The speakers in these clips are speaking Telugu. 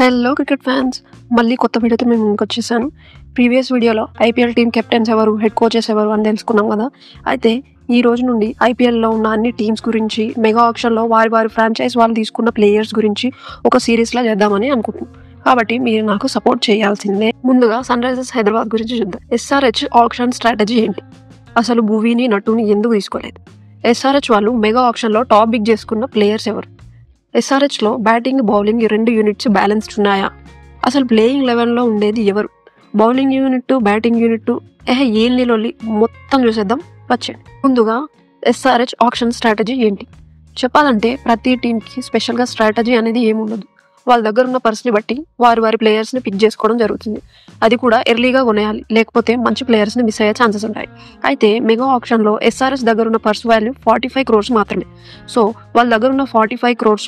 హలో క్రికెట్ ఫ్యాన్స్, మళ్ళీ కొత్త వీడియోతో మేము ముందుకు వచ్చేసాను. ప్రీవియస్ వీడియోలో ఐపీఎల్ టీమ్ కెప్టెన్స్ ఎవరు, హెడ్ కోచెస్ ఎవరు అని తెలుసుకున్నాం కదా. అయితే ఈ రోజు నుండి ఐపీఎల్లో ఉన్న అన్ని టీమ్స్ గురించి, మెగా ఆక్షన్లో వారి ఫ్రాంచైజ్ వాళ్ళు తీసుకున్న ప్లేయర్స్ గురించి ఒక సిరీస్లా చేద్దామని అనుకుంటున్నాం. కాబట్టి మీరు నాకు సపోర్ట్ చేయాల్సిందే. ముందుగా సన్ రైజర్స్ హైదరాబాద్ గురించి చూద్దాం. ఎస్ఆర్హెచ్ ఆక్షన్ స్ట్రాటజీ ఏంటి? అసలు భువీని, నటుని ఎందుకు తీసుకోలేదు? ఎస్ఆర్హెచ్ వాళ్ళు మెగా ఆక్షన్లో టాప్ బిగ్ చేసుకున్న ప్లేయర్స్ ఎవరు? ఎస్ఆర్హెచ్లో బ్యాటింగ్, బౌలింగ్ రెండు యూనిట్స్ బ్యాలెన్స్డ్ ఉన్నాయా? అసలు ప్లేయింగ్ 11లో ఉండేది ఎవరు? బౌలింగ్ యూనిట్, బ్యాటింగ్ యూనిట్ ఏం నిలొల్లి మొత్తం చూసేద్దాం వచ్చేయండి. ముందుగా ఎస్ఆర్హెచ్ ఆక్షన్ స్ట్రాటజీ ఏంటి? చెప్పాలంటే ప్రతి టీంకి స్పెషల్గా స్ట్రాటజీ అనేది ఏముండదు. వాళ్ళ దగ్గర ఉన్న పర్స్ని బట్టి వారి ప్లేయర్స్ని పిక్ చేసుకోవడం జరుగుతుంది. అది కూడా ఎర్లీగా కొనేయాలి, లేకపోతే మంచి ప్లేయర్స్ని మిస్ అయ్యే ఛాన్సెస్ ఉంటాయి. అయితే మెగా ఆప్షన్లో ఎస్ఆర్హెచ్ దగ్గర ఉన్న పర్స్ వాల్యూ 45 crores మాత్రమే. సో వాళ్ళ దగ్గర ఉన్న 45 crores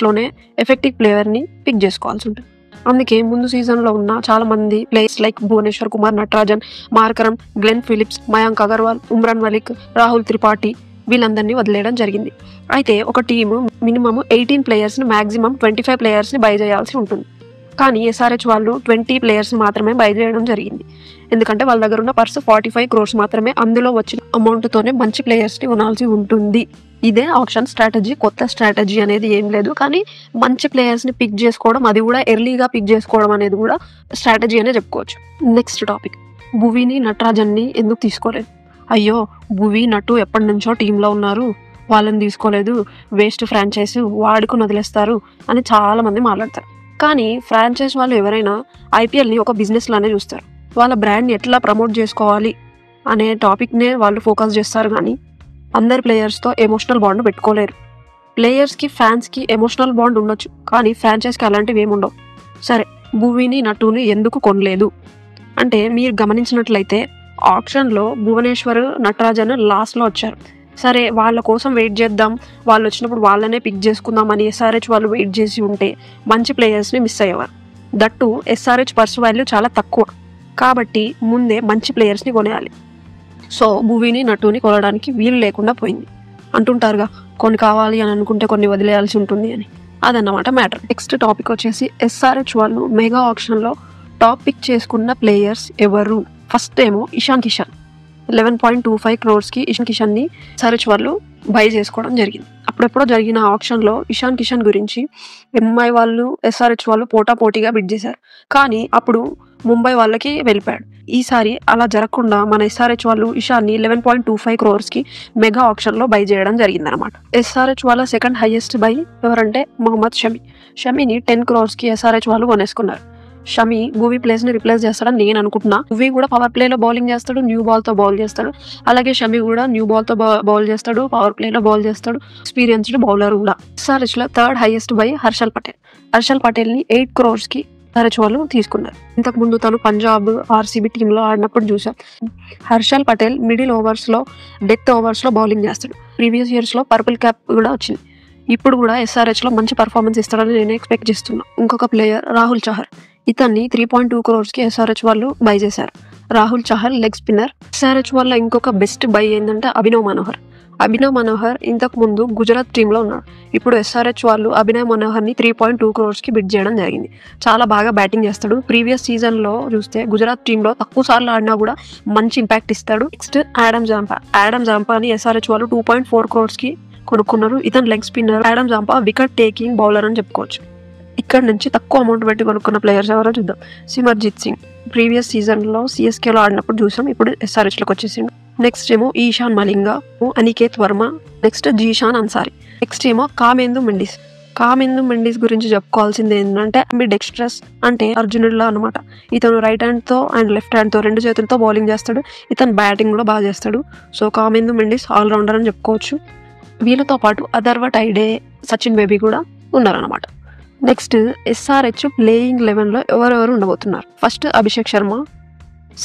ఎఫెక్టివ్ ప్లేయర్ని పిక్ చేసుకోవాల్సి ఉంటుంది. అందుకే ముందు సీజన్లో ఉన్న చాలా మంది players like Bhuvneshwar Kumar, Natarajan, Markram, Glenn Phillips, Mayank Agarwal, Umran Malik, Rahul Tripathi వీళ్ళందరినీ వదిలేయడం జరిగింది. అయితే ఒక టీము మినిమం 18 ప్లేయర్స్ని, మ్యాక్సిమం 25 ప్లేయర్స్ని బై చేయాల్సి ఉంటుంది. కానీ ఎస్ఆర్హెచ్ వాళ్ళు 20 ప్లేయర్స్ని మాత్రమే బై చేయడం జరిగింది. ఎందుకంటే వాళ్ళ దగ్గర ఉన్న పర్స్ 45 crores మాత్రమే. అందులో వచ్చిన అమౌంట్తోనే మంచి ప్లేయర్స్ని కొనాల్సి ఉంటుంది. ఇదే ఆప్షన్ స్ట్రాటజీ. కొత్త స్ట్రాటజీ అనేది ఏం లేదు. కానీ మంచి ప్లేయర్స్ని పిక్ చేసుకోవడం, అది కూడా ఎర్లీగా పిక్ చేసుకోవడం అనేది కూడా స్ట్రాటజీ అనే చెప్పుకోవచ్చు. నెక్స్ట్ టాపిక్, భువీని, నటరాజన్ని ఎందుకు తీసుకోలేదు? అయ్యో, భువీ, నటు ఎప్పటి నుంచో టీంలో ఉన్నారు, వాళ్ళని తీసుకోలేదు, వేస్ట్ ఫ్రాంచైజ్, వాడుకుని వదిలేస్తారు అని చాలా మంది మాట్లాడతారు. కానీ ఫ్రాంచైజ్ వాళ్ళు ఎవరైనా ఐపీఎల్ని ఒక బిజినెస్ లానే చూస్తారు. వాళ్ళ బ్రాండ్ని ఎట్లా ప్రమోట్ చేసుకోవాలి అనే టాపిక్నే వాళ్ళు ఫోకస్ చేస్తారు. కానీ అందరి ప్లేయర్స్తో ఎమోషనల్ బాండ్ పెట్టుకోలేరు. ప్లేయర్స్కి, ఫ్యాన్స్కి ఎమోషనల్ బాండ్ ఉండొచ్చు, కానీ ఫ్రాంచైజ్కి అలాంటివి ఏముండవు. సరే, భువీని, నటుని ఎందుకు కొనలేదు అంటే, మీరు గమనించినట్లయితే ఆప్షన్లో భువనేశ్వర్, నటరాజన్ లాస్ట్లో వచ్చారు. సరే, వాళ్ళ కోసం వెయిట్ చేద్దాం, వాళ్ళు వచ్చినప్పుడు వాళ్ళనే పిక్ చేసుకుందాం అని ఎస్ఆర్హెచ్ వాళ్ళు వెయిట్ చేసి ఉంటే మంచి ప్లేయర్స్ని మిస్ అయ్యేవారు. దట్టు ఎస్ఆర్హెచ్ పర్స్ వాల్యూ చాలా తక్కువ, కాబట్టి ముందే మంచి ప్లేయర్స్ని కొనేయాలి. సో భువీని, నటుని కొనడానికి వీలు లేకుండా పోయింది. అంటుంటారుగా, కొన్ని కావాలి అని అనుకుంటే కొన్ని వదిలేయాల్సి ఉంటుంది అని. అదన్నమాట మ్యాటర్. నెక్స్ట్ టాపిక్ వచ్చేసి ఎస్ఆర్హెచ్ వాళ్ళు మెగా ఆప్షన్లో టాప్ పిక్ చేసుకున్న ప్లేయర్స్ ఎవరు? ఫస్ట్ ఏమో ఇషాన్ కిషన్. 11.25 crores ఇషాన్ కిషన్ని ఎస్ఆర్హెచ్ వాళ్ళు బై చేసుకోవడం జరిగింది. అప్పుడెప్పుడో జరిగిన ఆప్షన్లో ఇషాన్ కిషన్ గురించి ఎంఐ వాళ్ళు, ఎస్ఆర్హెచ్ వాళ్ళు పోటాపోటీగా బిడ్ చేశారు. కానీ అప్పుడు ముంబై వాళ్ళకి వెళ్ళిపోయాడు. ఈసారి అలా జరగకుండా మన ఎస్ఆర్హెచ్ వాళ్ళు ఇషాన్ని 11.25 crores మెగా ఆప్షన్లో బై చేయడం జరిగిందనమాట. ఎస్ఆర్హెచ్ వాళ్ళ సెకండ్ హైయెస్ట్ బై ఎవరంటే మొహమ్మద్ షమి. షమిని 10 crores ఎస్ఆర్హెచ్ వాళ్ళు కొనేసుకున్నారు. షమి భువీ ప్లేస్ని రిప్లేస్ చేస్తాడని నేను అనుకుంటున్నా. భువీ కూడా పవర్ ప్లేలో బౌలింగ్ చేస్తాడు, న్యూ బాల్తో బౌల్ చేస్తాడు. అలాగే షమి కూడా న్యూ బాల్తో బౌల్ చేస్తాడు, పవర్ ప్లేలో బౌల్ చేస్తాడు, ఎక్స్పీరియన్స్డ్ బౌలర్ కూడా. ఎస్ఆర్హెచ్లో third highest buy Harshal Patel. Harshal పటేల్ని 8 crores ఎస్ఆర్హెచ్ వాళ్ళు తీసుకున్నారు. ఇంతకు ముందు తను పంజాబ్, ఆర్సీబీ టీంలో ఆడినప్పుడు చూసాం. హర్షల్ పటేల్ మిడిల్ ఓవర్స్లో, డెత్ ఓవర్స్లో బౌలింగ్ చేస్తాడు. ప్రీవియస్ ఇయర్స్లో పర్పుల్ క్యాప్ కూడా వచ్చింది. ఇప్పుడు కూడా ఎస్ఆర్హెచ్లో మంచి పర్ఫార్మెన్స్ ఇస్తాడని నేను ఎక్స్పెక్ట్ చేస్తున్నా. ఇంకొక ప్లేయర్ రాహుల్ చహర్. ఇతన్ని 3.2 crores ఎస్ఆర్హెచ్ వాళ్ళు బై చేశారు. Rahul Chahar leg spinner. SRH వాళ్ళ ఇంకొక బెస్ట్ బై ఏంటంటే అభినవ్ మనోహర్. అభినవ్ మనోహర్ ఇంతకు ముందు గుజరాత్ టీంలో ఉన్నాడు. ఇప్పుడు ఎస్ఆర్హెచ్ వాళ్ళు అభినవ్ మనోహర్ని 3.2 crores బిడ్ చేయడం జరిగింది. చాలా బాగా బ్యాటింగ్ చేస్తాడు. ప్రీవియస్ సీజన్లో చూస్తే గుజరాత్ టీంలో తక్కువ సార్లు ఆడినా కూడా మంచి ఇంపాక్ట్ ఇస్తాడు. Next Adam Zampa. ఆడమ్ జాంపాని ఎస్ఆర్హెచ్ వాళ్ళు 2.4 crores కొనుక్కున్నారు. ఇతను leg spinner. Adam Zampa wicket taking bowler అని చెప్పుకోవచ్చు. ఇక్కడ నుంచి తక్కువ అమౌంట్ పెట్టి కొనుక్కున్న ప్లేయర్స్ ఎవరో చూద్దాం. సిమర్జిత్ సింగ్. ప్రీవియస్ సీజన్లో సిఎస్కేలో ఆడినప్పుడు చూసాం, ఇప్పుడు ఎస్ఆర్హెచ్లోకి వచ్చేసిండు. నెక్స్ట్ ఏమో ఈశాన్ మలింగా, అనికేత్ వర్మ, నెక్స్ట్ జీషాన్ అన్సారీ. నెక్స్ట్ ఏమో కామేందు మెండిస్. కామేందు మెండిస్ గురించి చెప్పుకోవాల్సింది ఏంటంటే అంబిడెక్స్ట్రస్, అంటే అర్జునుడిలా అనమాట. ఇతను రైట్ హ్యాండ్తో అండ్ లెఫ్ట్ హ్యాండ్తో రెండు చేతులతో బౌలింగ్ చేస్తాడు. ఇతను బ్యాటింగ్ కూడా బాగా చేస్తాడు. సో కామేందు మెండిస్ ఆల్రౌండర్ అని చెప్పుకోవచ్చు. వీళ్ళతో పాటు అథర్వ టైడే, సచిన్ బేబీ కూడా ఉన్నారన్నమాట. నెక్స్ట్ ఎస్ఆర్హెచ్ ప్లేయింగ్ 11లో ఎవరెవరు ఉండబోతున్నారు? First Abhishek Sharma,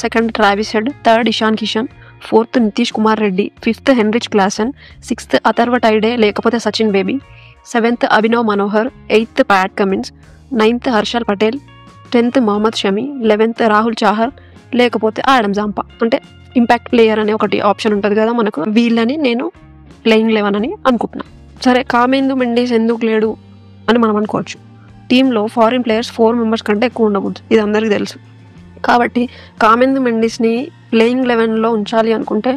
second Travis Head, third Ishan Kishan, fourth Nitish Kumar Reddy, fifth Heinrich Klaasen, sixth Atharva Taide లేకపోతే Sachin Baby, seventh Abhinav Manohar, eighth Pat Cummins, ninth Harshal Patel, 10th Mohammed Shami, 11th Rahul Chahar లేకపోతే ఆడమ్ జాంపా. అంటే ఇంపాక్ట్ ప్లేయర్ అనే ఒకటి ఆప్షన్ ఉంటుంది కదా మనకు. వీళ్ళని నేను ప్లేయింగ్ 11 అని అనుకుంటున్నాను. సరే, కామేందు మెండిస్ ఎందుకు లేడు అని మనం అనుకోవచ్చు. టీంలో ఫారిన్ ప్లేయర్స్ 4 మెంబర్స్ కంటే ఎక్కువ ఉండకూడదు, ఇది అందరికీ తెలుసు. కాబట్టి కామెందు మెండిస్ని ప్లేయింగ్ 11లో ఉంచాలి అనుకుంటే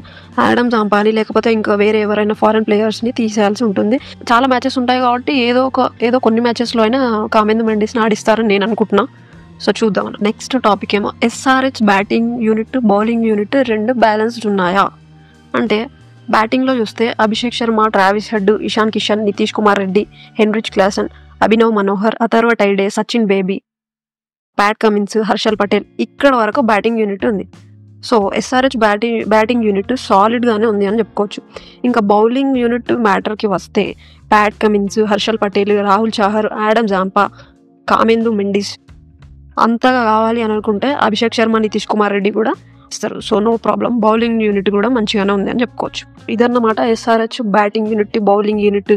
ఆడమ్ జాంపాలి లేకపోతే ఇంకా వేరే ఎవరైనా ఫారిన్ ప్లేయర్స్ని తీసేయాల్సి ఉంటుంది. చాలా మ్యాచెస్ ఉంటాయి కాబట్టి ఏదో కొన్ని మ్యాచెస్లో అయినా కామెందు మెండిస్ని ఆడిస్తారని నేను అనుకుంటున్నా. సో చూద్దాం. నెక్స్ట్ టాపిక్ ఏమో SRH batting unit bowling unit 2 balanced ఉన్నాయా అంటే, బ్యాటింగ్లో చూస్తే Abhishek Sharma, Travis Head, Ishan Kishan, Nitish Kumar Reddy, Heinrich Klaasen, Abhinav Manohar, Atharva Taide, Sachin Baby, Pat Cummins, Harshal Patel, ఇక్కడ వరకు బ్యాటింగ్ యూనిట్ ఉంది. సో SRH బ్యాటింగ్ యూనిట్ సాలిడ్గానే ఉంది అని చెప్పుకోవచ్చు. ఇంకా బౌలింగ్ యూనిట్ మ్యాటర్కి వస్తే Pat Cummins, Harshal Patel, Rahul Chahar, Adam Zampa, Kamindu Mendis అంతగా కావాలి అని అనుకుంటే అభిషేక్ శర్మ, నితీష్ కుమార్ రెడ్డి కూడా ఇస్తారు. So no problem, bowling unit కూడా మంచిగానే ఉంది అని చెప్పుకోవచ్చు. ఇదన్నమాట SRH batting unit, bowling unit.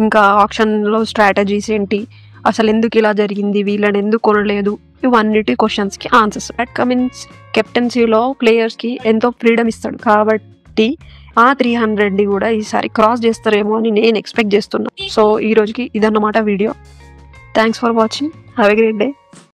ఇంకా ఆప్షన్లో స్ట్రాటజీస్ ఏంటి, అసలు ఎందుకు ఇలా జరిగింది, వీళ్ళని ఎందుకు కొనలేదు, ఇవన్నిటి క్వశ్చన్స్కి ఆన్సర్స్. ప్యాట్ కమిన్స్ కెప్టెన్సీలో ప్లేయర్స్కి ఎంతో ఫ్రీడమ్ ఇస్తాడు కాబట్టి ఆ 300ని కూడా ఈసారి క్రాస్ చేస్తారేమో అని నేను ఎక్స్పెక్ట్ చేస్తున్నా. సో ఈ రోజుకి ఇదన్నమాట video. Thanks for watching. Have a great day.